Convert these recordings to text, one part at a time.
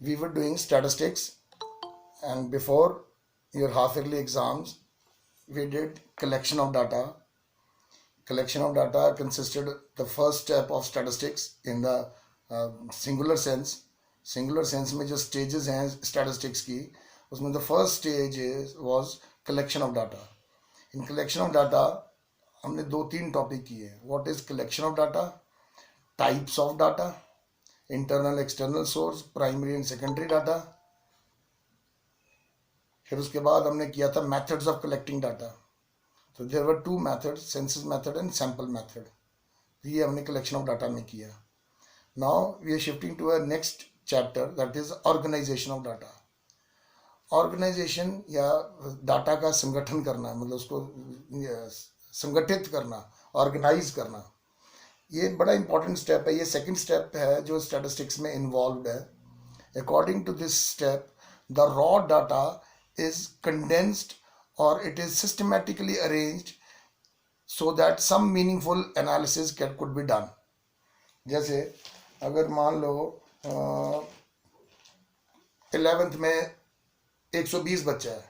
we were doing statistics, and before your half yearly exams we did collection of data. Collection of data consisted the first step of statistics in the singular sense में जो stages हैं statistics की, उसमें the first stage was collection of data. In collection of data हमने 2-3 topic किए. What is collection of data, types of data, internal external source, primary and secondary data. फिर उसके बाद हमने किया था मेथड्स ऑफ कलेक्टिंग डाटा. तो there were 2 methods, census method and sample method. ये हमने कलेक्शन ऑफ डाटा में किया. Now we are shifting to a next chapter, that is organisation of data. Organisation या डाटा का संगठन करना, मतलब उसको संगठित करना, ऑर्गेनाइज करना, ये बड़ा इंपॉर्टेंट स्टेप है. ये सेकंड स्टेप है जो स्टैटिस्टिक्स में इन्वॉल्व है. According to this step the raw data is condensed or it is systematically arranged so that some meaningful analysis could be done. जैसे अगर मान लो 11th में 120 बच्चा है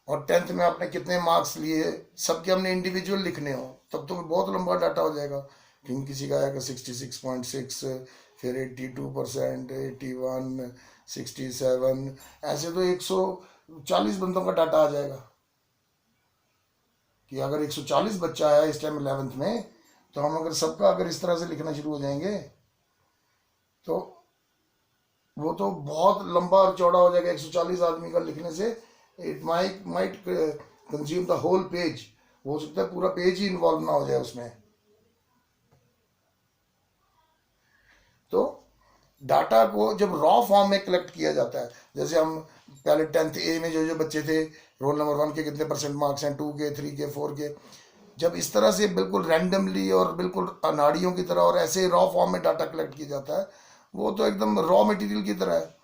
और 10th में आपने कितने मार्क्स लिए, सबके हमने इंडिविजुअल लिखने हो, तब तो बहुत लंबा डाटा हो जाएगा. क्योंकि किसी का आएगा 66.6, फिर 82%, 81, 67, ऐसे तो 140 बंदों का डाटा आ जाएगा. कि अगर 140 बच्चा है इस टाइम 11th में, तो हम अगर सबका अगर इस तरह से लिखना शुरू हो जाएंगे तो वो तो बहुत लंबा और चौड़ा हो जाएगा. 140 आदमी का लिखने से it might consume the whole page. हो सकता है पूरा पेज ही इन्वॉल्व ना हो जाए उसमें. तो डाटा को जब रॉ फॉर्म में कलेक्ट किया जाता है, जैसे हम पहले 10th A में जो बच्चे थे, रोल नंबर 1 के कितने % मार्क्स हैं, 2 के, 3 के, 4 के, जब इस तरह से बिल्कुल रैंडमली और बिल्कुल अनाड़ियों की तरह और ऐसे रॉ फॉर्म में डाटा कलेक्ट किया जाता है, वो तो एकदम रॉ मटेरियल की तरह है.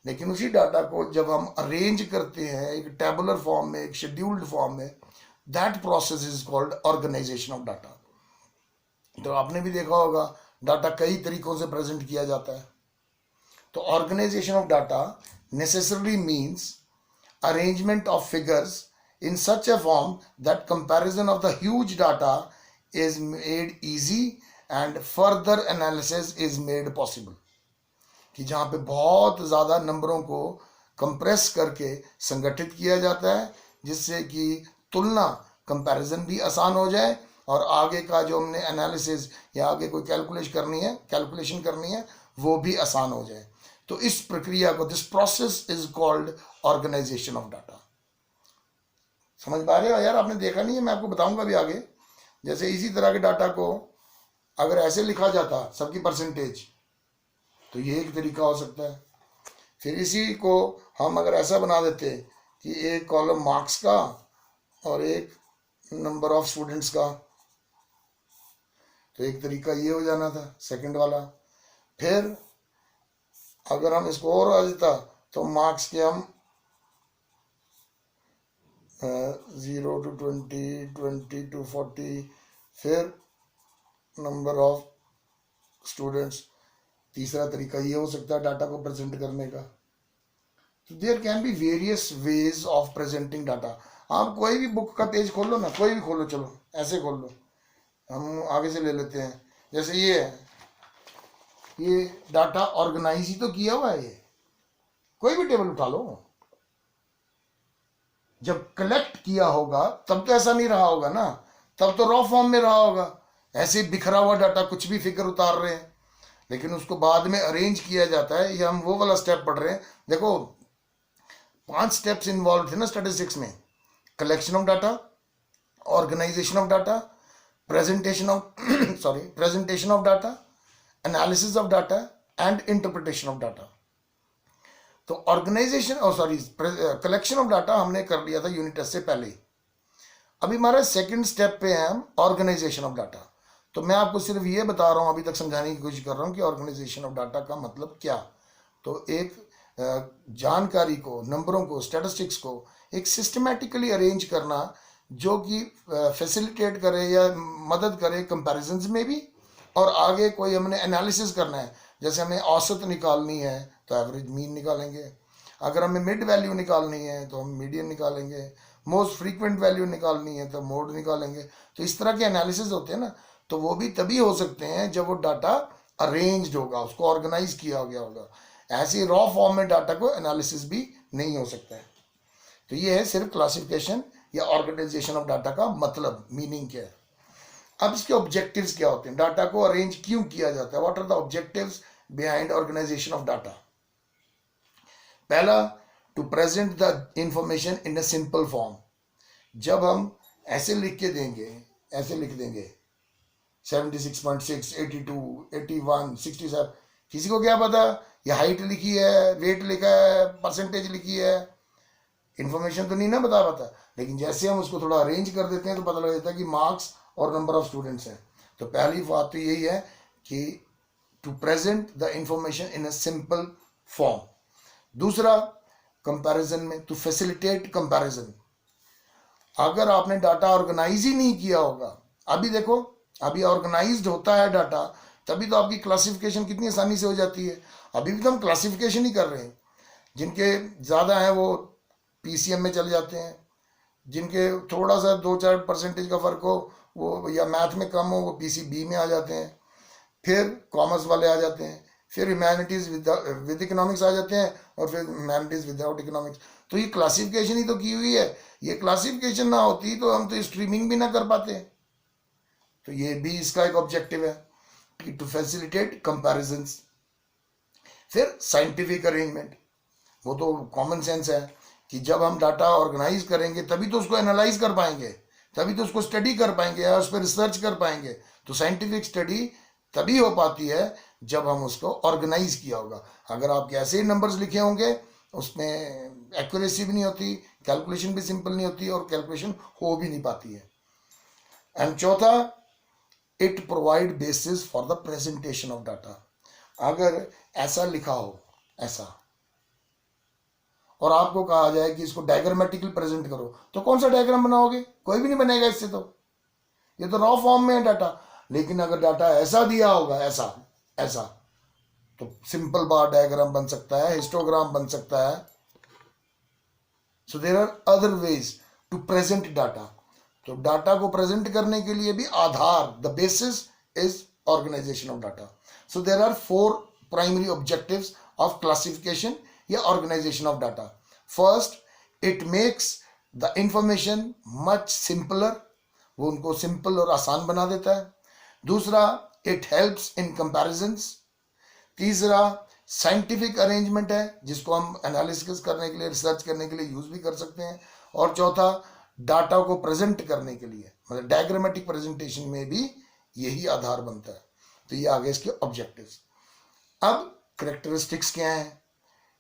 लेकिन उसी डाटा को जब हम अरेंज करते हैं एक टेबुलर फॉर्म में, एक शेड्यूल्ड फॉर्म में, that process is called organisation of data. तो आपने भी देखा होगा डाटा कई तरीकों से प्रेजेंट किया जाता है. तो organisation of data necessarily means arrangement of figures in such a form that comparison of the huge data is made easy and further analysis is made possible. कि जहाँ पे बहुत ज़्यादा नंबरों को कंप्रेस करके संगठित किया जाता है, जिससे कि तुलना, कंपैरिजन भी आसान हो जाए और आगे का जो हमने एनालिसिस या आगे कोई कैलकुलेशन करनी है वो भी आसान हो जाए. तो इस प्रक्रिया को, this process is called organisation of data. समझ पा रहे हो यार? आपने देखा नहीं है, मैं आपको बताऊंगा भी आगे. जैसे इसी तरह के डाटा को अगर ऐसे लिखा जाता सबकी परसेंटेज, तो ये एक तरीका हो सकता है. फिर इसी को हम अगर ऐसा बना देते कि एक कॉलम मार्क्स का और एक नंबर ऑफ स्टूडेंट्स का, तो एक तरीका ये हो जाना था, सेकंड वाला. फिर अगर हम इसको और आ जाता तो मार्क्स के हम 0 to 20, 20 to 40, फिर नंबर ऑफ स्टूडेंट्स. तीसरा तरीका ये हो सकता है डाटा को प्रेजेंट करने का. तो there can be various ways of presenting data. आप कोई भी बुक का पेज खोल लो ना, कोई भी खोलो, चलो ऐसे खोल लो, हम आगे से ले लेते हैं. जैसे ये है, ये डाटा ऑर्गेनाइज ही तो किया हुआ है. ये कोई भी टेबल उठा लो, जब कलेक्ट किया होगा तब तो ऐसा नहीं रहा होगा ना, तब तो रॉ फॉर्म में रहा होगा. ऐसे बिखरा हुआ डाटा, कुछ भी फिगर उतार रहे हैं, लेकिन उसको बाद में अरेंज किया जाता है. ये हम वो वाला स्टेप पढ़ रहे हैं. देखो 5 स्टेप्स इन्वॉल्व थे ना स्टैटिस्टिक्स में. Collection of data, organisation of data, presentation of data, analysis of data and interpretation of data. तो कलेक्शन ऑफ डाटा हमने कर लिया था यूनिट टेस्ट से पहले. अभी हमारा सेकंड स्टेप पे है हम ऑर्गेनाइजेशन ऑफ डाटा. तो मैं आपको सिर्फ ये बता रहा हूँ, अभी तक समझाने की कोशिश कर रहा हूँ कि ऑर्गेनाइजेशन ऑफ डाटा का मतलब क्या. तो एक जानकारी को, नंबरों को, स्टैटिस्टिक्स को एक सिस्टमैटिकली अरेंज करना जो कि फैसिलिटेट करे या मदद करे कंपैरिजंस में भी, और आगे कोई हमने एनालिसिस करना है, जैसे हमें औसत निकालनी है तो एवरेज मीन निकालेंगे, अगर हमें मिड वैल्यू निकालनी है तो हम मीडियन निकालेंगे, मोस्ट फ्रीक्वेंट वैल्यू निकालनी है तो मोड निकालेंगे। तो इस तरह के एनालिसिस होते हैं ना, तो वो भी तभी हो सकते हैं जब वो डाटा अरेंज्ड होगा, उसको ऑर्गेनाइज किया गया होगा। ऐसे रॉ फॉर्म में डाटा को एनालिसिस भी नहीं हो सकता है। तो ये है सिर्फ क्लासिफिकेशन या ऑर्गेनाइजेशन ऑफ डाटा का मतलब, मीनिंग क्या है। अब इसके ऑब्जेक्टिव्स क्या होते हैं, डाटा को अरेंज क्यों किया जाता है, what are the objectives behind organisation of data. पहला, to present the information in a simple form. जब हम ऐसे लिख के देंगे, ऐसे लिख देंगे 76.6, 82, 81, 67, किसी को क्या पता ये हाइट लिखी है, वेट लिखा है, परसेंटेज लिखी है, इंफॉर्मेशन तो नहीं ना बता पाता। लेकिन जैसे हम उसको थोड़ा अरेंज कर देते हैं तो पता लग जाता है कि मार्क्स और नंबर ऑफ स्टूडेंट्स हैं। तो पहली बात तो यही है कि to present the information in a simple form. दूसरा, कंपैरिजन में, टू फैसिलिटेट कंपैरिजन। अगर आपने डाटा ऑर्गेनाइज ही नहीं किया होगा, अभी देखो अभी ऑर्गेनाइज्ड होता है डाटा, तभी तो आपकी क्लासिफिकेशन कितनी आसानी से हो जाती है। अभी भी तो हम क्लासिफिकेशन ही कर रहे हैं। जिनके ज़्यादा हैं वो पीसीएम में चले जाते हैं, जिनके थोड़ा सा 2-4% का फर्क हो वो, या मैथ में कम हो, वो पीसीबी में आ जाते हैं। फिर कॉमर्स वाले आ जाते हैं, फिर ह्यूमैनिटीज़ विद इकोनॉमिक्स आ जाते हैं, और फिर ह्यूमैनिटीज़ विदाउट इकोनॉमिक्स। तो ये क्लासिफिकेशन ही तो की हुई है। ये क्लासिफिकेशन ना होती तो हम तो स्ट्रीमिंग भी ना कर पाते। तो ये भी इसका एक ऑब्जेक्टिव है कि टू फैसिलिटेट कंपैरिजंस। फिर साइंटिफिक अरेंजमेंट, वो तो कॉमन सेंस है कि जब हम डाटा ऑर्गेनाइज करेंगे तभी तो उसको एनालाइज कर पाएंगे, तभी तो उसको स्टडी कर पाएंगे या उस पर रिसर्च कर पाएंगे। तो साइंटिफिक स्टडी तभी हो पाती है जब हम उसको ऑर्गेनाइज किया होगा। अगर आपके ऐसे ही नंबर्स लिखे होंगे, उसमें एक्यूरेसी भी नहीं होती, कैलकुलेशन भी सिंपल नहीं होती, और कैलकुलेशन हो भी नहीं पाती है। एंड चौथा, it provide basis for the presentation of data. अगर ऐसा लिखा हो, ऐसा, और आपको कहा जाए कि इसको डायग्रामेटिकली प्रेजेंट करो, तो कौन सा डायग्राम बनाओगे? कोई भी नहीं बनेगा इससे। तो ये तो रॉ फॉर्म में है डाटा। लेकिन अगर डाटा ऐसा दिया होगा, ऐसा ऐसा, तो सिंपल बार डायग्राम बन सकता है, हिस्टोग्राम बन सकता है। So there are other ways to present data. तो डाटा को प्रेजेंट करने के लिए भी आधार, the basis is organisation of data. So there are 4 primary objectives of classification या organisation of data. First, it makes the information much simpler, वो उनको सिंपल और आसान बना देता है। दूसरा, इट हेल्प्स इन कंपैरिजंस। तीसरा, साइंटिफिक अरेंजमेंट है, जिसको हम एनालिसिस करने के लिए, रिसर्च करने के लिए यूज भी कर सकते हैं। और चौथा, डाटा को प्रेजेंट करने के लिए, मतलब डायग्रामेटिक प्रेजेंटेशन में भी यही आधार बनता है। तो ये आगे इसके ऑब्जेक्टिव्स। अब करेक्टरिस्टिक्स क्या हैं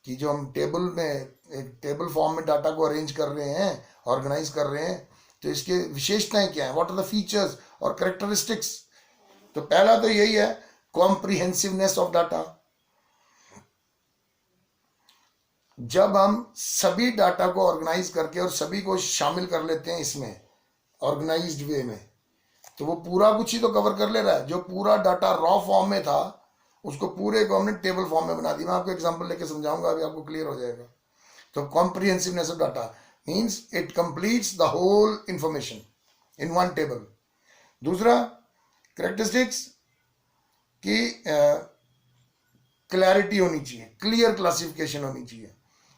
कि जो हम टेबल में, एक टेबल फॉर्म में डाटा को अरेंज कर रहे हैं, ऑर्गेनाइज कर रहे हैं, तो इसके विशेषताएं क्या हैं, व्हाट आर द फीचर्स और करेक्टरिस्टिक्स। तो पहला तो यही है, कॉम्प्रिहेंसिवनेस ऑफ डाटा। जब हम सभी डाटा को ऑर्गेनाइज करके और सभी को शामिल कर लेते हैं इसमें ऑर्गेनाइज्ड वे में, तो वो पूरा कुछ ही तो कवर कर ले रहा है। जो पूरा डाटा रॉ फॉर्म में था उसको पूरे को हमने टेबल फॉर्म में बना दिया। मैं आपको एग्जांपल लेके समझाऊंगा, अभी आपको क्लियर हो जाएगा। तो comprehensiveness of data means it completes the whole information in one table. दूसरा, करेक्टरिस्टिक्स की क्लैरिटी होनी चाहिए, क्लियर क्लासिफिकेशन होनी चाहिए।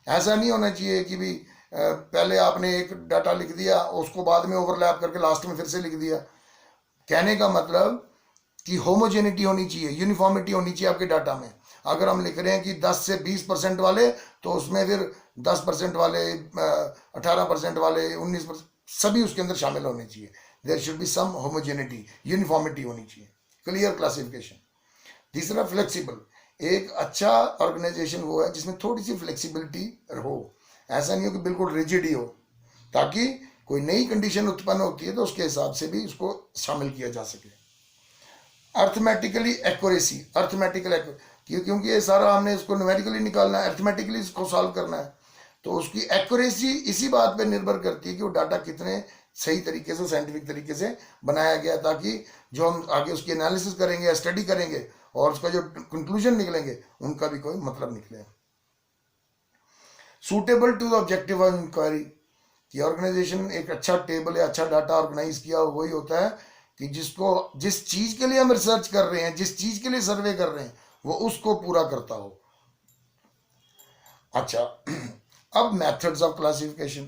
ऐसा नहीं होना चाहिए कि भी पहले आपने एक डाटा लिख दिया, उसको बाद में ओवरलैप करके लास्ट में फिर से लिख दिया। कहने का मतलब कि होमोजेनिटी होनी चाहिए, यूनिफॉर्मिटी होनी चाहिए आपके डाटा में। अगर हम लिख रहे हैं कि 10 से 20% वाले, तो उसमें फिर 10% वाले, 18% वाले, 19%, सभी उसके अंदर शामिल होने चाहिए। There should be some homogeneity, uniformity होनी चाहिए, क्लियर क्लासिफिकेशन। तीसरा, फ्लेक्सिबल। एक अच्छा ऑर्गेनाइजेशन वो है जिसमें थोड़ी सी फ्लेक्सिबिलिटी हो, ऐसा नहीं हो कि बिल्कुल रिजिड ही हो, ताकि कोई नई कंडीशन उत्पन्न होती है तो उसके हिसाब से भी उसको शामिल किया जा सके। अर्थमेटिकली एक्यूरेसी, क्योंकि ये सारा हमने इसको न्यूमेरिकली निकालना है, अर्थमेटिकली इसको सॉल्व करना है, तो उसकी एक्यूरेसी इसी बात पे निर्भर करती है कि वो डाटा कितने सही तरीके से, साइंटिफिक तरीके से बनाया गया, ताकि जो हम आगे उसकी एनालिसिस करेंगे या स्टडी करेंगे और उसका जो कंक्लूजन निकलेंगे उनका भी कोई मतलब निकले। Suitable to the objective of inquiry, कि ऑर्गेनाइजेशन एक अच्छा टेबल या अच्छा डाटा ऑर्गेनाइज किया हो वही होता है कि जिसको जिस चीज के लिए हम रिसर्च कर रहे हैं, जिस चीज के लिए सर्वे कर रहे हैं, वो उसको पूरा करता हो। अच्छा, अब मेथड्स ऑफ क्लासिफिकेशन,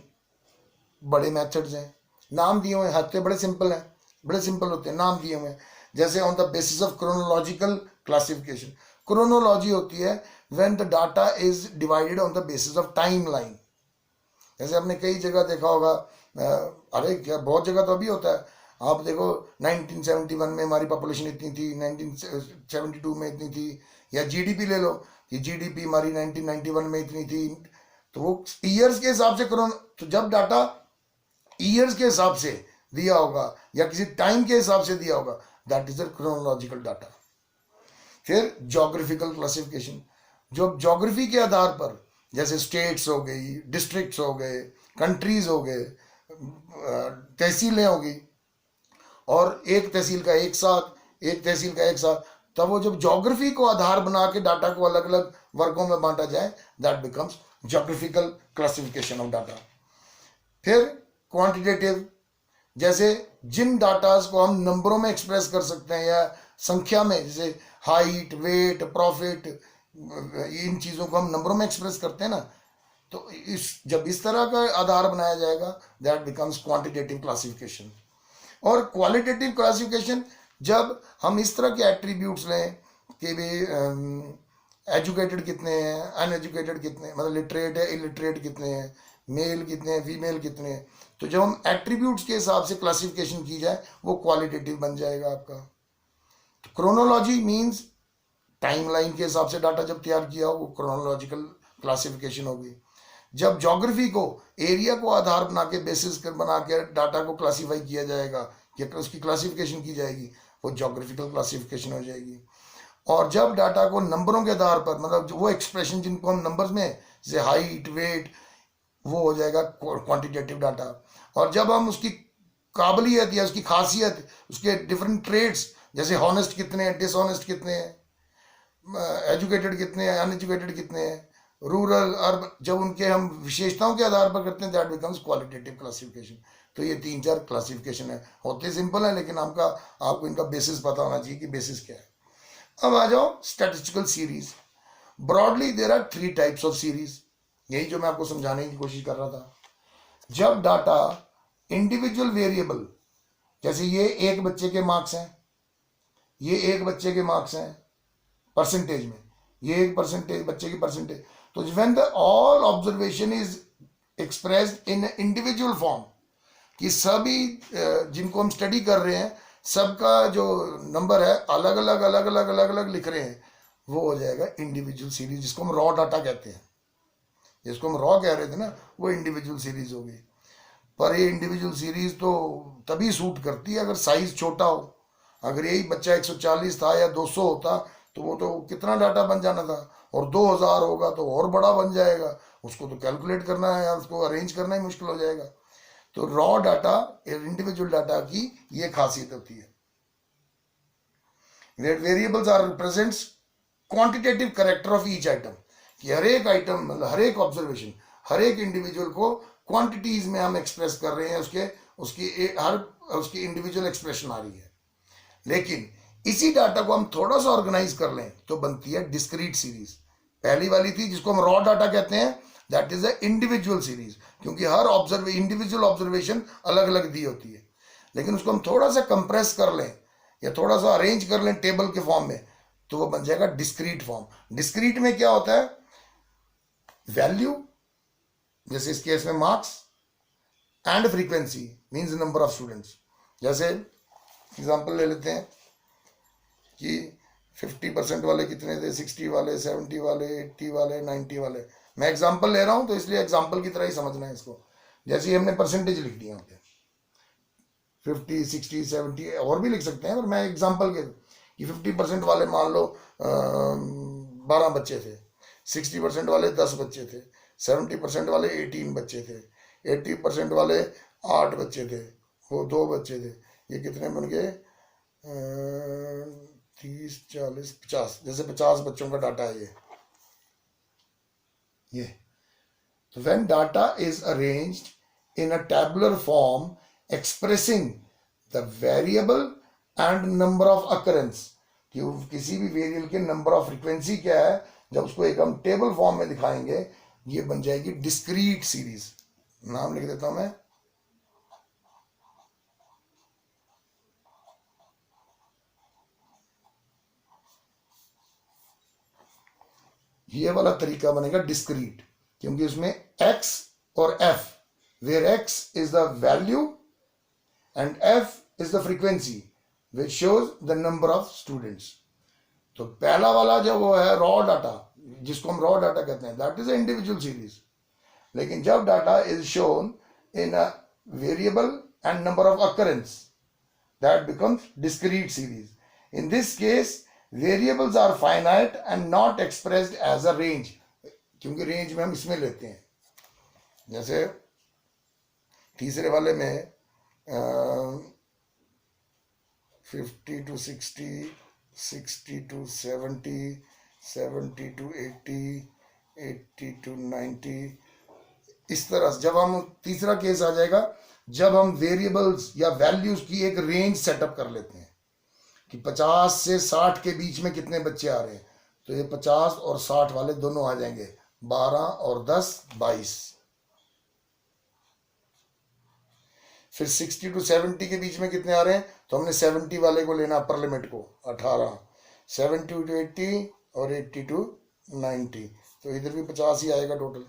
बड़े मेथड्स हैं, नाम दिए हुए हैं, हत्ते बड़े सिंपल हैं, बड़े सिंपल होते हैं, नाम दिए हुए हैं। जैसे on the basis of chronological classification, chronology होती है when the data is divided on the basis of time line. जैसे आपने कई जगह देखा होगा, अरे क्या बहुत जगह तो अभी होता है, आप देखो 1971 में हमारी पॉपुलेशन इतनी थी, 1972 में इतनी थी, या जीडीपी ले लो कि जीडीपी हमारी 1991 में इतनी थी, तो वो ईयर्स के हिसाब से करो। तो जब डाटा ईयर्स के हिसाब से दिया होगा या किसी टाइम के हिसाब से दिया होगा, that is the chronological data. फिर जोग्राफिकल क्लासिफिकेशन, जो ज्योग्राफी के आधार पर, जैसे स्टेट्स हो गई, डिस्ट्रिक्ट्स हो गए, कंट्रीज हो गए, तहसीलें हो गई, और एक तहसील का एक साथ, एक तहसील का एक साथ, तब वो जब ज्योग्राफी को आधार बना के डाटा को अलग अलग वर्गों में बांटा जाए, that becomes geographical classification of data. फिर क्वांटिटेटिव, जैसे जिन डाटाज को हम नंबरों में एक्सप्रेस कर सकते हैं या संख्या में, जैसे हाइट, वेट, प्रॉफिट, इन चीज़ों को हम नंबरों में एक्सप्रेस करते हैं ना, तो जब इस तरह का आधार बनाया जाएगा, दैट बिकम्स क्वांटिटेटिव क्लासिफिकेशन। और क्वालिटेटिव क्लासिफिकेशन, जब हम इस तरह के एट्रीब्यूट्स लें कि भी एजुकेटेड कितने हैं, अनएजुकेटेड कितने, मतलब लिटरेट है, इलिटरेट कितने हैं, मेल कितने हैं, फीमेल कितने हैं, तो जब हम एट्रीब्यूट्स के हिसाब से क्लासिफिकेशन की जाए, वो क्वालिटेटिव बन जाएगा आपका। क्रोनोलॉजी मीन्स टाइमलाइन के हिसाब से डाटा जब तैयार किया हो, वो क्रोनोलॉजिकल क्लासिफिकेशन होगी। जब ज्योग्राफी को एरिया को आधार बना के, बेसिस कर बना के डाटा को क्लासीफाई किया जाएगा, कि उसकी क्लासिफिकेशन की जाएगी, वो ज्योग्राफिकल क्लासिफिकेशन हो जाएगी। और जब डाटा को नंबरों के आधार पर, मतलब वो एक्सप्रेशन जिनको हम नंबर्स में, जैसे हाइट, वेट, वो हो जाएगा क्वांटिटेटिव डाटा। और जब हम उसकी काबिलियत या उसकी खासियत, उसके डिफरेंट ट्रेड्स, जैसे हॉनेस्ट कितने हैं, डिसऑनेस्ट कितने हैं, एजुकेटेड कितने हैं, अनएजुकेटेड कितने हैं, रूरल, अर्बन, जब उनके हम विशेषताओं के आधार पर करते हैं, दैट बिकम्स क्वालिटेटिव क्लासिफिकेशन। तो ये 3-4 क्लासिफिकेशन है, होते सिंपल है, लेकिन आपको इनका बेसिस पता होना चाहिए कि बेसिस क्या है। अब आ जाओ statistical series. Broadly there are 3 types of series, यही जो मैं आपको समझाने की कोशिश कर रहा था। जब डाटा इंडिविजुअल वेरिएबल, जैसे ये एक बच्चे के मार्क्स हैं, ये एक बच्चे के मार्क्स हैं परसेंटेज में, ये एक परसेंटेज बच्चे की परसेंटेज, तो when the all observation is expressed in individual form, कि सभी जिनको हम स्टडी कर रहे हैं, सबका जो नंबर है अलग अलग अलग अलग अलग अलग लिख रहे हैं, वो हो जाएगा इंडिविजुअल सीरीज, जिसको हम रॉ डाटा कहते हैं। जिसको हम रॉ कह रहे थे ना, वो इंडिविजुअल सीरीज हो गई। पर ये इंडिविजुअल सीरीज तो तभी सूट करती है अगर साइज छोटा हो। अगर यही बच्चा 140 था या 200 होता, तो वो तो कितना डाटा बन जाना था, और 2000 होगा तो और बड़ा बन जाएगा, उसको तो कैलकुलेट करना है या उसको अरेंज करना ही मुश्किल हो जाएगा। तो रॉ डाटा, इंडिविजुअल डाटा की ये खासियत होती है। Variables are represents quantitative character of each item, कि हर एक आइटम, मतलब हर एक ऑब्जर्वेशन, हर एक इंडिविजुअल को क्वांटिटीज में हम एक्सप्रेस कर रहे हैं, उसकी इंडिविजुअल एक्सप्रेशन आ रही है। लेकिन इसी डाटा को हम थोड़ा सा ऑर्गेनाइज कर लें तो बनती है डिस्क्रीट सीरीज। पहली वाली थी जिसको हम रॉ डाटा कहते हैं, that is a individual series, क्योंकि हर इंडिविजुअल ऑब्जर्वेशन अलग अलग दी होती है। लेकिन उसको हम थोड़ा सा कंप्रेस कर लें या थोड़ा सा अरेंज कर लें टेबल के फॉर्म में, तो वो बन जाएगा डिस्क्रीट फॉर्म। डिस्क्रीट में क्या होता है, वैल्यू, जैसे इस केस में marks, and frequency means number of students. जैसे एग्जांपल ले लेते हैं कि 50% वाले कितने थे, 60 वाले, 70 वाले, 80 वाले, 90 वाले। मैं एग्जांपल ले रहा हूं तो इसलिए एग्जांपल की तरह ही समझना है इसको। जैसे हमने परसेंटेज लिख दिया, 50, 60, 70, और भी लिख सकते हैं, पर मैं एग्जांपल के कि 50% वाले मान लो 12 बच्चे थे, 60% वाले 10 बच्चे थे, 70% वाले 18 बच्चे थे, 80% वाले 8 बच्चे थे, वो 2 बच्चे थे। ये कितने बन गए, 30 40 50, जैसे 50 बच्चों का डाटा है ये। तो when data is arranged in a tabular form expressing the variable and number of occurrence, कि किसी भी वेरिएबल के नंबर ऑफ फ्रीक्वेंसी क्या है, जब उसको एक हम टेबल फॉर्म में दिखाएंगे, ये बन जाएगी डिस्क्रीट सीरीज। नाम लिख देता हूं मैं, ये वाला तरीका बनेगा डिस्क्रीट, क्योंकि उसमें x और f, where x is the value and f is the frequency which shows the number of students। तो पहला वाला जो वो है रॉ डाटा, जिसको हम रॉ डाटा कहते हैं, दैट इज इंडिविजुअल सीरीज। लेकिन जब data is shown in a variable and number of occurrence, that becomes discrete series. In this case variables are finite and not expressed as a range, क्योंकि range में हम इसमें लेते हैं। जैसे तीसरे वाले में 50 to 60, 60 to 70, 70 to 80, 80 to 90, इस तरह से जब हम, तीसरा केस आ जाएगा जब हम वेरिएबल्स या वैल्यूज की एक रेंज सेटअप कर लेते हैं कि 50 से 60 के बीच में कितने बच्चे आ रहे हैं, तो ये 50 और 60 वाले दोनों आ जाएंगे, 12 और 10 22। फिर 60 to 70 के बीच में कितने आ रहे हैं, तो हमने 70 वाले को लेना अपर लिमिट को 18, 70 to 80 और 80 to 90, तो इधर भी 50 ही आएगा टोटल।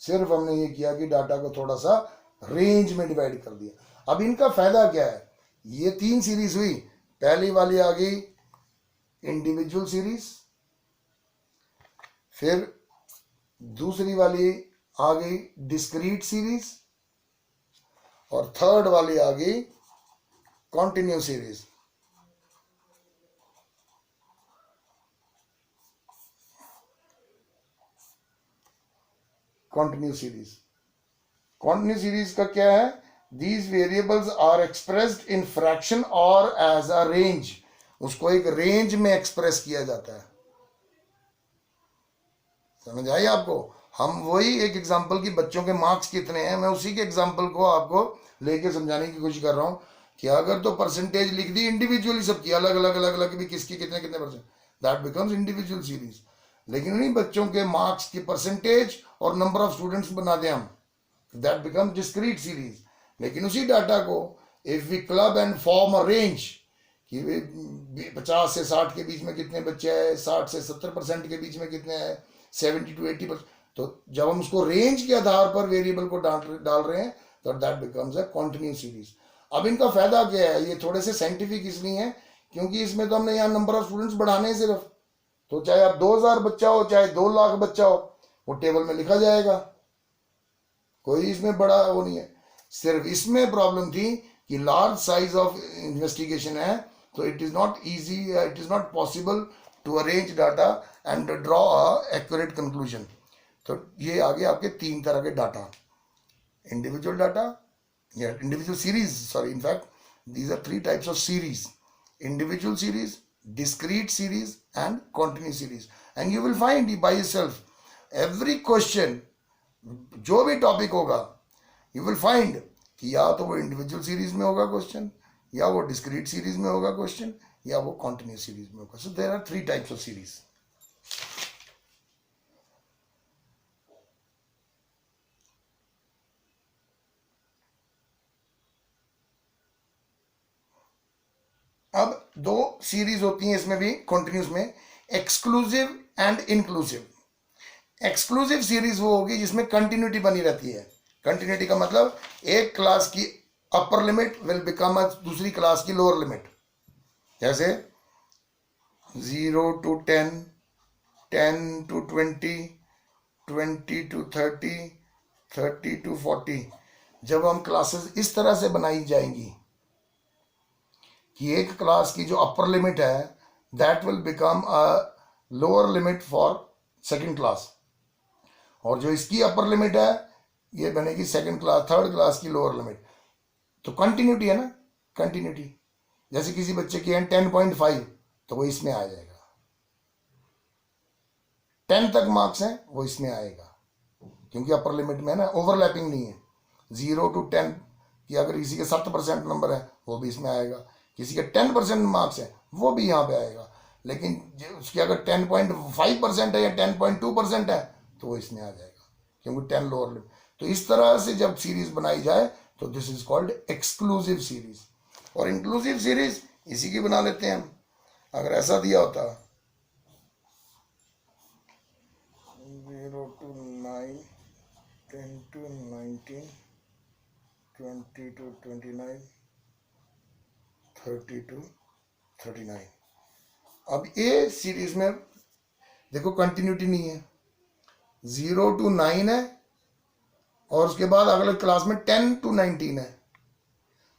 सिर्फ हमने ये किया कि डाटा को थोड़ा सा रेंज में डिवाइड कर दिया। अब इनका फायदा क्या है, ये 3 सीरीज हुई, पहली वाली आ गई इंडिविजुअल सीरीज, फिर दूसरी वाली आ गई डिस्क्रीट सीरीज, और थर्ड वाली आ गई कॉन्टिन्यू सीरीज। कॉन्टिन्यू सीरीज का क्या है, these variables are expressed in fraction और एज अ रेंज, उसको एक रेंज में एक्सप्रेस किया जाता है। समझ आई आपको? हम वही एक एग्जांपल की बच्चों के मार्क्स कितने हैं, मैं उसी के एग्जांपल को आपको लेके समझाने की कोशिश कर रहा हूं कि अगर तो परसेंटेज लिख दी इंडिविजुअली सबकी, अलग अलग अलग अलग भी किसकी कितने कितने percent, that becomes individual series. लेकिन उन्हीं बच्चों के मार्क्स की परसेंटेज और नंबर ऑफ स्टूडेंट्स बना दें हम, दैट बिकम्स डिस्क्रीट सीरीज। लेकिन उसी डाटा को if we club and form a range कि 50 से 60 के बीच में कितने बच्चे हैं, 60 से 70% के बीच में कितने हैं, 70 to 80%, तो जब हम उसको रेंज के आधार पर वेरिएबल को डाल रहे हैं तो that becomes a continue series. अब इनका फायदा क्या है, ये थोड़े से साइंटिफिक इसलिए है क्योंकि इसमें तो हमने यहाँ नंबर ऑफ स्टूडेंट्स बढ़ाने हैं सिर्फ, तो चाहे आप 2000 बच्चा हो चाहे 2 लाख बच्चा हो, वो टेबल में लिखा जाएगा, कोई इसमें बड़ा वो नहीं है। सिर्फ इसमें प्रॉब्लम थी कि लार्ज साइज ऑफ इन्वेस्टिगेशन है, तो it is not easy, it is not possible to arrange data and draw a accurate conclusion. तो ये आगे आपके 3 तरह के डाटा, इंडिविजुअल डाटा या individual series, sorry, in fact these are 3 types of series: individual series, discrete series and continuous series। and you will find by yourself every question, जो भी topic होगा, you will find कि या तो वो individual series में होगा क्वेश्चन, या वो डिस्क्रीट सीरीज में होगा क्वेश्चन, या वो कॉन्टिन्यूस सीरीज में होगा। So there are 3 types of series. अब 2 सीरीज होती हैं इसमें भी कंटिन्यूस में, exclusive and inclusive. Exclusive series वो होगी जिसमें कंटिन्यूटी बनी रहती है। कंटिन्यूटी का मतलब एक क्लास की अपर लिमिट विल बिकम दूसरी क्लास की लोअर लिमिट, जैसे 0 to 10, 10 to 20, 20 to 30, 30 to 40। जब हम क्लासेस इस तरह से बनाई जाएंगी कि एक क्लास की जो अपर लिमिट है that will become a lower limit for second class, और जो इसकी अपर लिमिट है ये बनेगी सेकंड क्लास, थर्ड क्लास की लोअर लिमिट। तो कंटिन्यूटी है ना, कंटिन्यूटी। जैसे किसी बच्चे की है 10.5 तो वो इसमें आ जाएगा, 10 तक मार्क्स हैं वो इसमें आएगा, क्योंकि अपर लिमिट में है ना, ओवरलैपिंग नहीं है। 0 to 10 कि अगर किसी के 7% नंबर है वो भी इसमें आएगा, किसी के 10% मार्क्स है वो भी यहाँ पे आएगा, लेकिन उसकी अगर 10.5% है या 10.2% है तो वो इसमें आ जाएगा, क्योंकि 10 लोअर लिमिट। तो इस तरह से जब सीरीज बनाई जाए तो this is called exclusive series. और इंक्लूसिव सीरीज इसी की बना लेते हैं हम। अगर ऐसा दिया होता 0 to 9, 10 to 19, 20 to 29, 30 to 39, अब ये सीरीज में देखो कंटिन्यूटी नहीं है, 0 to 9 है और उसके बाद अगले क्लास में 10 to 19 है,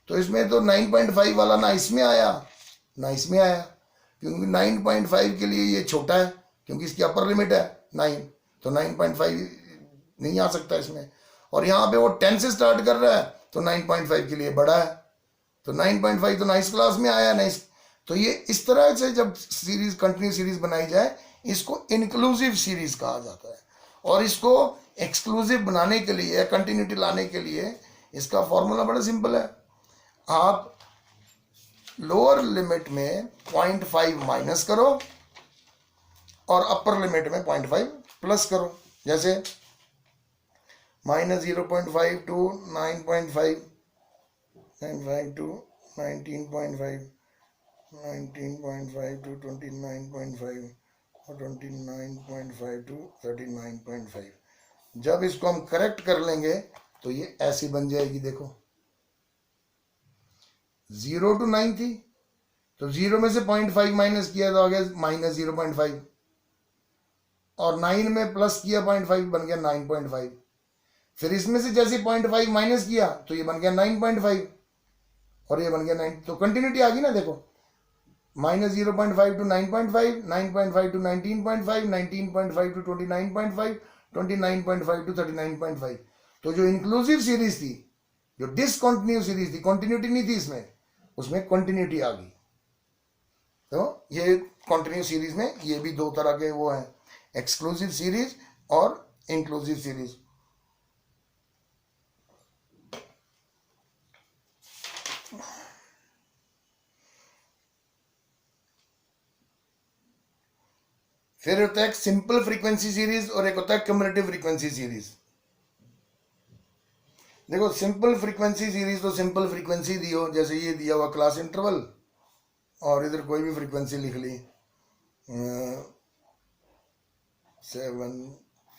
तो इसमें तो 9.5 वाला ना इसमें आया ना इसमें आया, क्योंकि 9.5 के लिए ये छोटा है, क्योंकि इसकी अपर लिमिट है 9, तो 9.5 नहीं आ सकता इसमें। और यहाँ पे वो 10 से स्टार्ट कर रहा है तो 9.5 के लिए बड़ा है, तो 9.5 तो नाइस क्लास में आया ना। तो ये इस तरह से जब सीरीज कंटिन्यू सीरीज बनाई जाए इसको इंक्लूसिव सीरीज कहा जाता है। और इसको एक्सक्लूसिव बनाने के लिए, कंटिन्यूटी लाने के लिए इसका फॉर्मूला बड़ा सिंपल है। आप लोअर लिमिट में 0.5 माइनस करो और अपर लिमिट में 0.5 प्लस करो। जैसे -0.5 to 9.5, 9.5 to 19.5, 19.5 to 29.5 और 29.5 to 39.5। जब इसको हम करेक्ट कर लेंगे तो ये ऐसी बन जाएगी। देखो 0 to 9 थी तो 0 में से 0.5 माइनस किया तो आ गया -0.5, और 9 में प्लस किया 0.5 बन गया 9.5, फिर इसमें से जैसे 0.5 माइनस किया तो ये बन गया 9.5 और ये बन गया 9। तो कंटिन्यूटी आ गई ना। देखो -0.5 to 9.5, 9.5 to 19.5, 19.5 to 29.5, 29.5 to 39.5। तो जो इंक्लूसिव सीरीज थी, जो डिसकंटिन्यू सीरीज थी, कंटिन्यूटी नहीं थी इसमें, उसमें कंटिन्यूटी आ गई। तो ये कंटिन्यू सीरीज में ये भी दो तरह के वो हैं, एक्सक्लूसिव सीरीज और इंक्लूसिव सीरीज। फिर होता है एक सिंपल फ्रीक्वेंसी सीरीज और एक होता है क्यूमुलेटिव फ्रीक्वेंसी सीरीज। देखो सिंपल फ्रीक्वेंसी सीरीज तो सिंपल फ्रीक्वेंसी दी हो, जैसे ये दिया हुआ क्लास इंटरवल और इधर कोई भी फ्रीक्वेंसी लिख ली 7,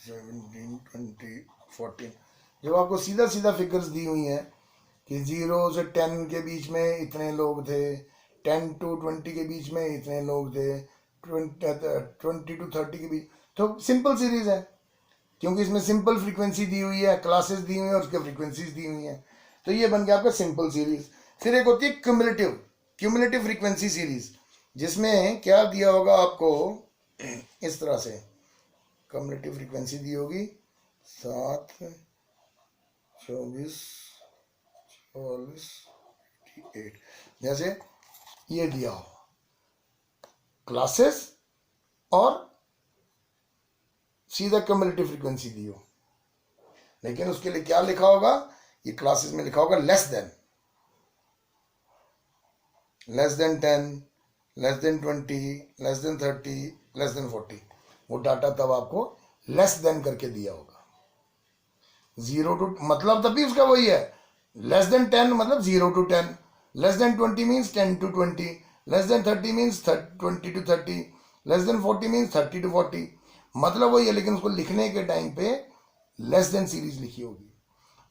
17, 20, 14। जब आपको सीधा सीधा फिगर्स दी हुई हैं कि 0 से 10 के बीच में इतने लोग थे, 10 to 20 के बीच में इतने लोग थे, 20 to 30 के बीच, तो सिंपल सीरीज है क्योंकि इसमें सिंपल फ्रीक्वेंसी दी हुई है, क्लासेस दी हुई हैं और उसके फ्रीक्वेंसीज दी हुई हैं, तो ये बन गया आपका सिंपल सीरीज। फिर एक होती है क्यूमुलेटिव फ्रीक्वेंसी सीरीज, जिसमें क्या दिया होगा आपको इस तरह से, क्यूमुलेटिव फ्रीक्वेंसी दी होगी 7, 24, 44, 88, जैसे ये दिया हो क्लासेस और सीधा क्यूमुलेटिव फ्रीक्वेंसी दी हो, लेकिन उसके लिए क्या लिखा होगा, ये क्लासेस में लिखा होगा less than 10, less than 20, less than 30, less than 40। वो डाटा तब आपको लेस देन करके दिया होगा। 0 to मतलब तभी उसका वही है, लेस देन 10 मतलब 0 to 10, less than 20 means 10 to 20, less than 30 means 20 to 30, less than 40 means 30 to 40, मतलब वही है, लेकिन उसको लिखने के टाइम पे लेस देन सीरीज लिखी होगी।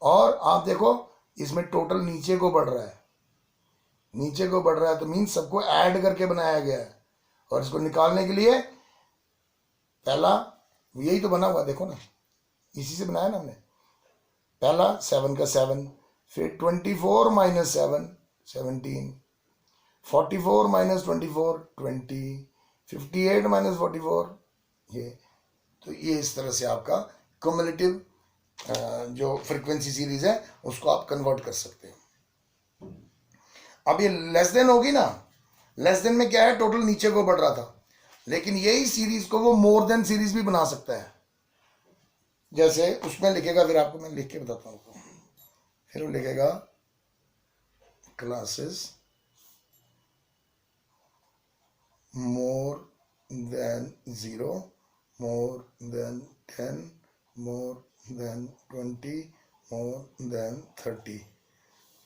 और आप देखो इसमें टोटल नीचे को बढ़ रहा है, नीचे को बढ़ रहा है, तो मीन्स सबको ऐड करके बनाया गया है। और इसको निकालने के लिए पहला यही तो बना हुआ, देखो ना, इसी से बनाया ना हमने। पहला 7 का 7, फिर 24 माइनस 7 17, 44 माइनस 24 20, 58 माइनस 44 ये। तो ये इस तरह से आपका क्यूमुलेटिव जो फ्रीक्वेंसी सीरीज है उसको आप कन्वर्ट कर सकते हैं। अब ये लेस देन होगी ना, लेस देन में क्या है, टोटल नीचे को बढ़ रहा था, लेकिन यही सीरीज को वो मोर देन सीरीज भी बना सकता है। जैसे उसमें लिखेगा, फिर आपको मैं लिख के बताता हूँ, फिर वो लिखेगा classes more than 0, more than 10, more than 20, more than 30,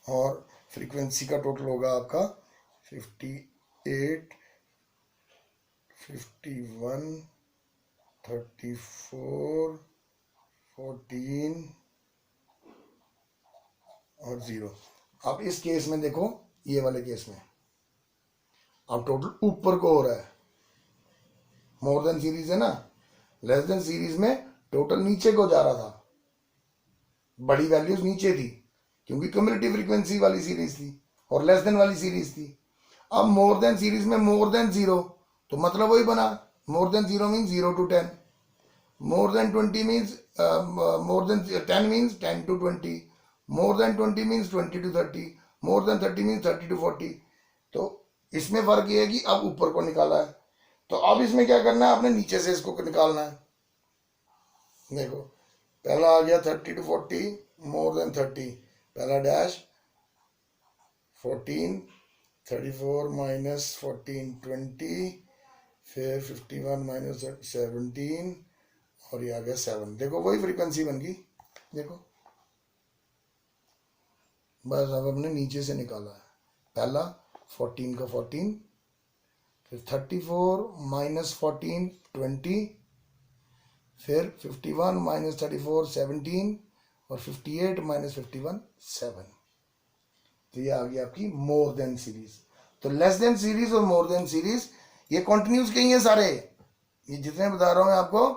और फ्रीक्वेंसी का टोटल होगा आपका 58, 51, 34, 14 और 0। अब इस केस में देखो, ये वाले केस में अब टोटल ऊपर को हो रहा है, मोर देन सीरीज है ना, लेस देन सीरीज में टोटल नीचे को जा रहा था, बड़ी वैल्यूज नीचे थी क्योंकि कम्युलेटिव फ्रीक्वेंसी वाली सीरीज थी और लेस देन वाली सीरीज थी। अब मोर देन सीरीज में मोर देन 0, तो मतलब वही बना, more than 0 means 0 to 10, more than 20 means more than 10 means 10 to 20, more than 20 means 20 to 30, more than 30 means 30 to 40। तो इसमें फर्क ये है कि अब ऊपर को निकाला है, तो अब इसमें क्या करना है, आपने नीचे से इसको निकालना है। देखो पहला आ गया 30 to 40, मोर देन 30, पहला डैश 14, 34 माइनस 14 20, फिर 51 माइनस 17, और ये आ गया 7। देखो वही फ्रीक्वेंसी बन गई, देखो बस अब हमने नीचे से निकाला है, पहला 14 का 14, फिर 34 माइनस 14 20, फिर 51 माइनस 34 17, और 58 माइनस 51 7। तो ये आ गई आपकी मोर देन सीरीज। तो लेस देन सीरीज और मोर देन सीरीज ये कॉन्टिन्यूस के ही है सारे, ये जितने बता रहा हूँ मैं आपको,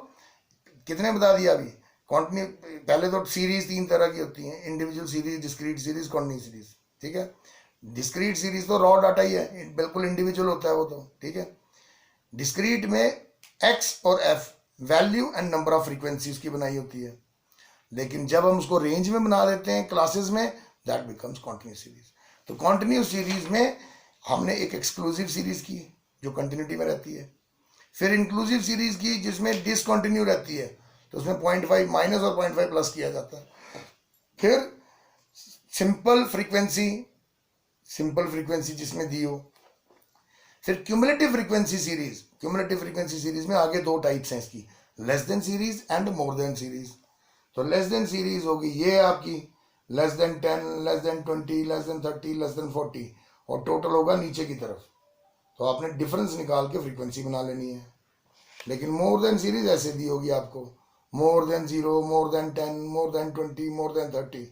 कितने बता दिया अभी कॉन्टिन्यू। पहले तो सीरीज 3 तरह की होती हैं, individual series, discrete series, continue series, ठीक है। डिस्क्रीट सीरीज तो रॉ डाटा ही है, बिल्कुल इंडिविजुअल होता है वो तो, ठीक है। डिस्क्रीट में एक्स और F value and number of frequency की बनाई होती है, लेकिन जब हम उसको रेंज में बना देते हैं क्लासेस में, दैट बिकम्स कॉन्टिन्यूस सीरीज। तो कॉन्टिन्यूस सीरीज में हमने एक एक्सक्लूसिव सीरीज की जो कंटिन्यूटी में रहती है, फिर इंक्लूसिव सीरीज की जिसमें डिसकंटिन्यू रहती है, तो उसमें 0.5 माइनस और 0.5 प्लस किया जाता है। फिर सिंपल फ्रीक्वेंसी जिसमें दी हो, फिर cumulative frequency series. Cumulative frequency series में आगे 2 टाइप्स हैं इसकी, less than series and more than series. तो लेस देन सीरीज होगी ये आपकी less than 10, less than 20, less than 30, less than 40, और टोटल होगा नीचे की तरफ, तो आपने डिफरेंस निकाल के फ्रीक्वेंसी बना लेनी है। लेकिन मोर देन सीरीज ऐसे दी होगी आपको, more than 0, more than 10, more than 20, more than 30,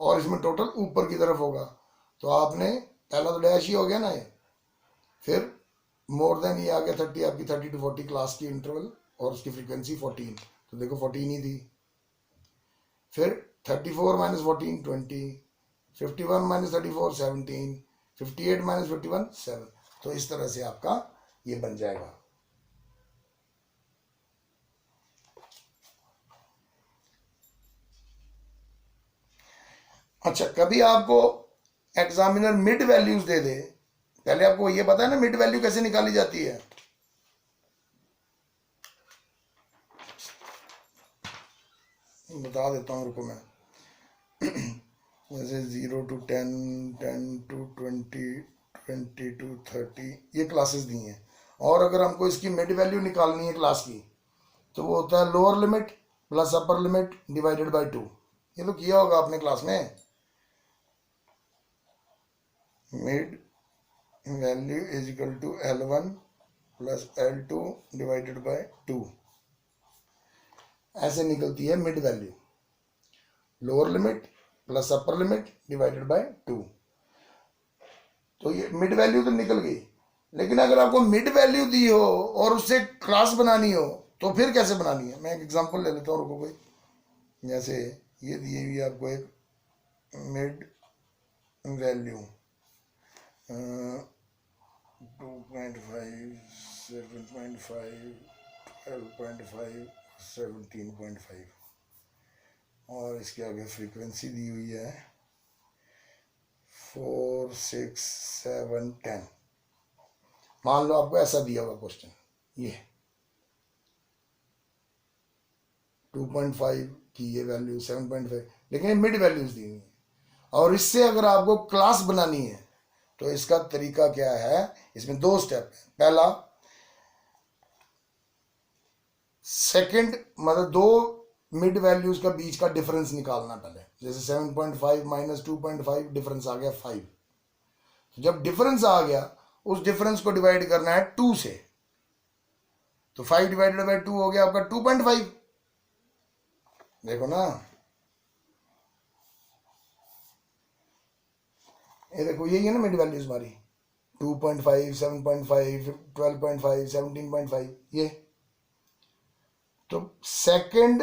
और इसमें टोटल ऊपर की तरफ होगा, तो आपने पहला तो डैश ही हो गया ना ये, फिर मोर देन ये आ गया 30, आपकी 30 to 40 क्लास की इंटरवल, और उसकी फ्रीक्वेंसी 14, तो देखो 14 ही थी। फिर 34 माइनस 14 20, 51 माइनस 34 17, 58 माइनस 51 7। तो इस तरह से आपका ये बन जाएगा। अच्छा, कभी आपको एग्जामिनर मिड वैल्यूज दे दे, पहले आपको ये पता है ना मिड वैल्यू कैसे निकाली जाती है। बता देता हूँ, रुको मैं जैसे 0 to 10, 10 to 20, 20 to 30 ये क्लासेस दी हैं, और अगर हमको इसकी मिड वैल्यू निकालनी है क्लास की, तो वो होता है lower limit plus upper limit divided by 2। ये तो किया होगा आपने क्लास में, mid value is equal to L1 plus L2 divided by 2, ऐसे निकलती है mid value, lower limit plus upper limit divided by 2। तो ये मिड वैल्यू तो निकल गई, लेकिन अगर आपको मिड वैल्यू दी हो और उससे क्लास बनानी हो, तो फिर कैसे बनानी है। मैं एक एग्जांपल ले लेता हूँ, रुको कोई, जैसे ये दी हुई है आपको एक मिड वैल्यू 2.5, 7.5, 12.5, 17.5, और इसके आगे फ्रीक्वेंसी दी हुई है 4 6 7 10। मान लो आपको ऐसा दिया हुआ क्वेश्चन, ये 2.5 की ये वैल्यू, 7.5, लेकिन ये मिड वैल्यूज दी हुई है। और इससे अगर आपको क्लास बनानी है तो इसका तरीका क्या है, इसमें 2 स्टेप है। पहला, सेकंड मतलब 2 मिड वैल्यूज का बीच का डिफरेंस निकालना पहले। जैसे 7.5 माइनस 2.5, डिफरेंस आ गया 5। जब डिफरेंस आ गया, उस डिफरेंस को डिवाइड करना है 2 से, तो 5 डिवाइडेड बाई 2 हो गया आपका 2.5। देखो ना, ये देखो यही है ना मिड वैल्यूज हमारी, 2.5, 7.5, 12.5, 17.5 ये। तो सेकंड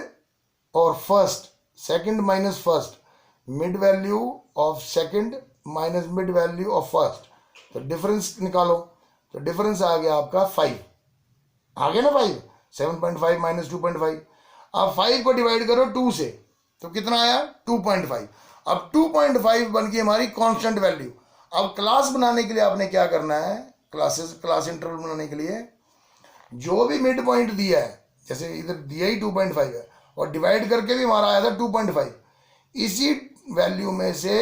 और first, second minus first, mid value of second minus mid value of first, तो डिफरेंस निकालो। तो डिफरेंस आ गया आपका 5, आ गया ना 5, 7.5 माइनस 2.5। अब 5 को डिवाइड करो 2 से, तो कितना आया 2.5। अब 2.5 बन गई हमारी कांस्टेंट वैल्यू। अब क्लास बनाने के लिए आपने क्या करना है, क्लास इंटरवल बनाने के लिए जो भी मिड पॉइंट दिया है, जैसे इधर दिया ही 2.5 है और डिवाइड करके भी हमारा आया था 2.5, इसी वैल्यू में से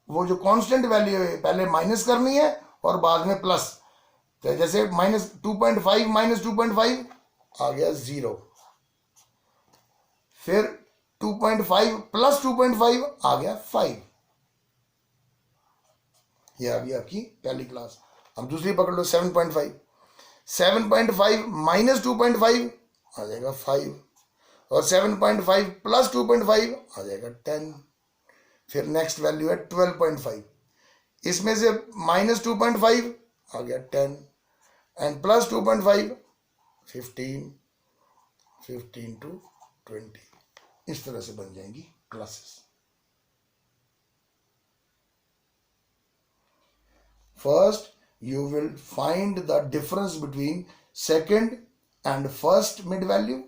वो जो कांस्टेंट वैल्यू है पहले माइनस करनी है और बाद में प्लस। तो जैसे माइनस 2.5 माइनस 2.5 आ गया 0, फिर 2.5 प्लस 2.5 आ गया 5। ये आ गई आपकी पहली क्लास। अब दूसरी पकड़ लो 7.5, 7.5 माइनस 2.5 आ जाएगा 5, और 7.5 प्लस 2.5 आ जाएगा 10। फिर नेक्स्ट वैल्यू है 12.5, इसमें से माइनस 2.5 आ गया 10 एंड प्लस 2.5 15, 15 to 20। इस तरह से बन जाएंगी classes. First you will find the difference between second and first mid value,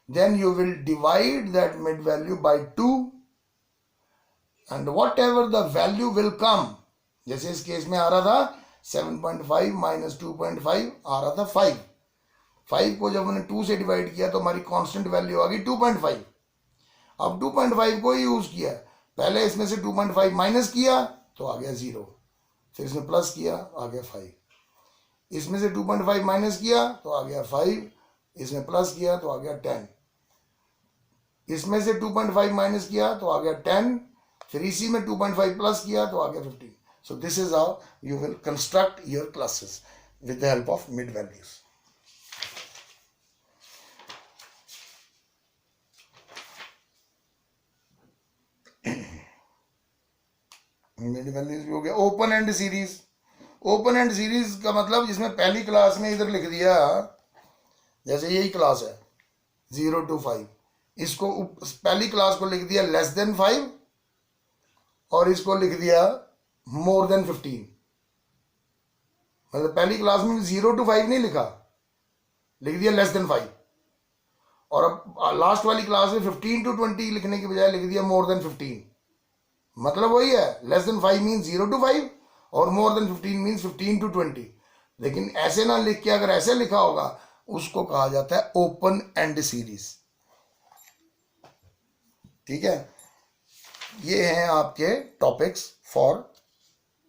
then you will divide that mid value by 2 and whatever the value will come, जैसे इस case में आ रहा था 7.5 माइनस 2.5 आ रहा था 5, 5 को जब हमने 2 से डिवाइड किया तो हमारी कांस्टेंट वैल्यू आ गई 2.5। अब 2.5 को ही यूज किया, पहले इसमें से 2.5 माइनस किया तो आ गया 0, फिर इसमें प्लस किया आ गया 5, इसमें से 2.5 माइनस किया तो आ गया 5, इसमें प्लस किया तो आ गया 10, इसमें से 2.5 माइनस किया तो आ गया 10, फिर इसी में 2.5 प्लस किया तो आ गया 15। So this is how you will construct your classes with the help of mid values. Mid values भी हो गया। Open and series, open and series का मतलब जिसमें पहली क्लास में इधर लिख दिया, जैसे यही क्लास है 0 to 5, इसको पहली क्लास को लिख दिया लेस देन 5 और इसको लिख दिया मोर देन 15। मतलब पहली क्लास में 0 to 5 नहीं लिखा, लिख दिया लेस देन 5, और अब लास्ट वाली क्लास में 15 to 20 लिखने की बजाय लिख दिया मोर देन 15। मतलब वही है, लेस देन 5 मीन्स 0 to 5 और मोर देन 15 मीन्स 15 to 20। लेकिन ऐसे ना लिख के अगर ऐसे लिखा होगा उसको कहा जाता है ओपन एंड सीरीज। ठीक है, ये हैं आपके topics for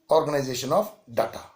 organisation of data.